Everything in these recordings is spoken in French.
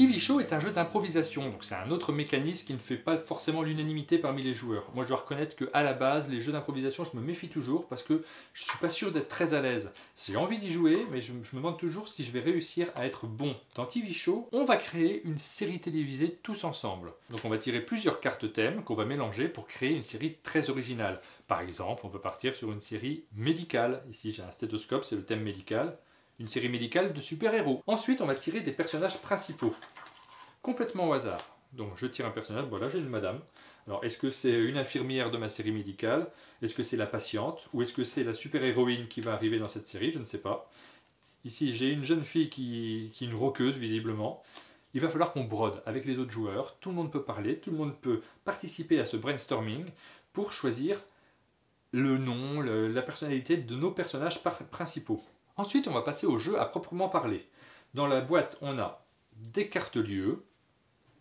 TV Show est un jeu d'improvisation, donc c'est un autre mécanisme qui ne fait pas forcément l'unanimité parmi les joueurs. Moi je dois reconnaître qu'à la base, les jeux d'improvisation, je me méfie toujours parce que je ne suis pas sûr d'être très à l'aise. J'ai envie d'y jouer, mais je me demande toujours si je vais réussir à être bon. Dans TV Show, on va créer une série télévisée tous ensemble. Donc on va tirer plusieurs cartes thèmes qu'on va mélanger pour créer une série très originale. Par exemple, on peut partir sur une série médicale. Ici j'ai un stéthoscope, c'est le thème médical. Une série médicale de super-héros. Ensuite, on va tirer des personnages principaux, complètement au hasard. Donc, je tire un personnage, voilà, j'ai une madame. Alors, est-ce que c'est une infirmière de ma série médicale? Est-ce que c'est la patiente? Ou est-ce que c'est la super-héroïne qui va arriver dans cette série? Je ne sais pas. Ici, j'ai une jeune fille qui est une rockeuse, visiblement. Il va falloir qu'on brode avec les autres joueurs. Tout le monde peut parler, tout le monde peut participer à ce brainstorming pour choisir le nom, la personnalité de nos personnages principaux. Ensuite, on va passer au jeu à proprement parler. Dans la boîte, on a des cartes lieux,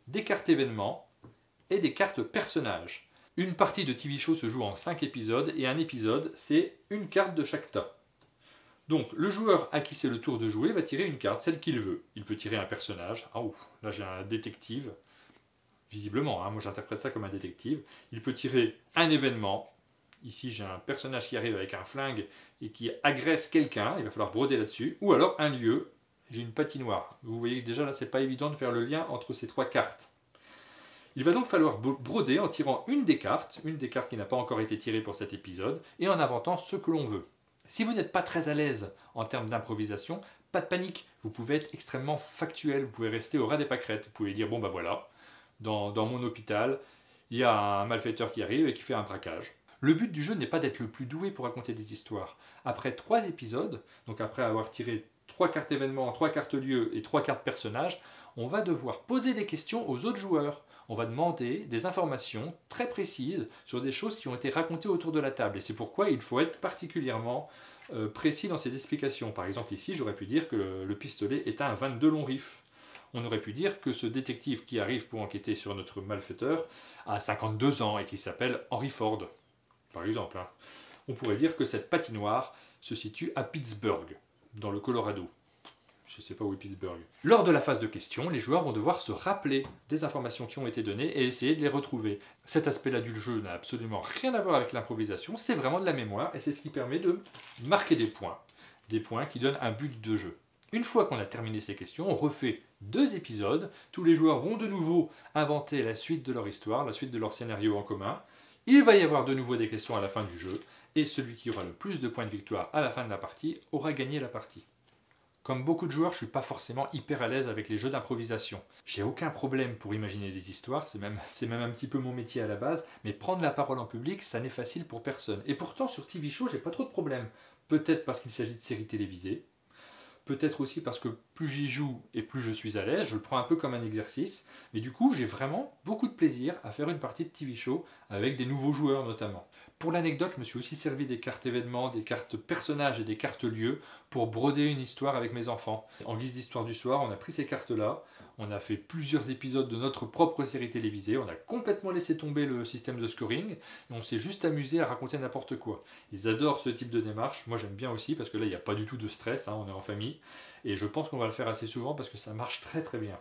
des cartes événements et des cartes personnages. Une partie de TV Show se joue en 5 épisodes et un épisode, c'est une carte de chaque tas. Donc, le joueur à qui c'est le tour de jouer va tirer une carte, celle qu'il veut. Il peut tirer un personnage. Ah ouf, là j'ai un détective. Visiblement, hein, moi j'interprète ça comme un détective. Il peut tirer un événement. Ici, j'ai un personnage qui arrive avec un flingue et qui agresse quelqu'un. Il va falloir broder là-dessus. Ou alors un lieu. J'ai une patinoire. Vous voyez que déjà là, c'est pas évident de faire le lien entre ces trois cartes. Il va donc falloir broder en tirant une des cartes qui n'a pas encore été tirée pour cet épisode, et en inventant ce que l'on veut. Si vous n'êtes pas très à l'aise en termes d'improvisation, pas de panique. Vous pouvez être extrêmement factuel. Vous pouvez rester au ras des pâquerettes. Vous pouvez dire, bon bah voilà, dans mon hôpital, il y a un malfaiteur qui arrive et qui fait un braquage. Le but du jeu n'est pas d'être le plus doué pour raconter des histoires. Après 3 épisodes, donc après avoir tiré 3 cartes événements, 3 cartes lieux et 3 cartes personnages, on va devoir poser des questions aux autres joueurs. On va demander des informations très précises sur des choses qui ont été racontées autour de la table. Et c'est pourquoi il faut être particulièrement précis dans ses explications. Par exemple ici, j'aurais pu dire que le pistolet est un 22 long rifle. On aurait pu dire que ce détective qui arrive pour enquêter sur notre malfaiteur a 52 ans et qu'il s'appelle Henry Ford. Par exemple, hein. On pourrait dire que cette patinoire se situe à Pittsburgh, dans le Colorado. Je ne sais pas où est Pittsburgh. Lors de la phase de questions, les joueurs vont devoir se rappeler des informations qui ont été données et essayer de les retrouver. Cet aspect-là du jeu n'a absolument rien à voir avec l'improvisation, c'est vraiment de la mémoire et c'est ce qui permet de marquer des points qui donnent un but de jeu. Une fois qu'on a terminé ces questions, on refait 2 épisodes. Tous les joueurs vont de nouveau inventer la suite de leur histoire, la suite de leur scénario en commun. Il va y avoir de nouveau des questions à la fin du jeu, et celui qui aura le plus de points de victoire à la fin de la partie aura gagné la partie. Comme beaucoup de joueurs, je ne suis pas forcément hyper à l'aise avec les jeux d'improvisation. J'ai aucun problème pour imaginer des histoires, c'est même un petit peu mon métier à la base, mais prendre la parole en public, ça n'est facile pour personne. Et pourtant, sur TV Show, j'ai pas trop de problèmes. Peut-être parce qu'il s'agit de séries télévisées, peut-être aussi parce que plus j'y joue et plus je suis à l'aise, je le prends un peu comme un exercice, mais du coup j'ai vraiment beaucoup de plaisir à faire une partie de TV Show avec des nouveaux joueurs notamment. Pour l'anecdote, je me suis aussi servi des cartes événements, des cartes personnages et des cartes lieux pour broder une histoire avec mes enfants. En guise d'histoire du soir, on a pris ces cartes-là, on a fait plusieurs épisodes de notre propre série télévisée, on a complètement laissé tomber le système de scoring, et on s'est juste amusé à raconter n'importe quoi. Ils adorent ce type de démarche, moi j'aime bien aussi parce que là il n'y a pas du tout de stress, hein, on est en famille, et je pense qu'on va le faire assez souvent parce que ça marche très très bien.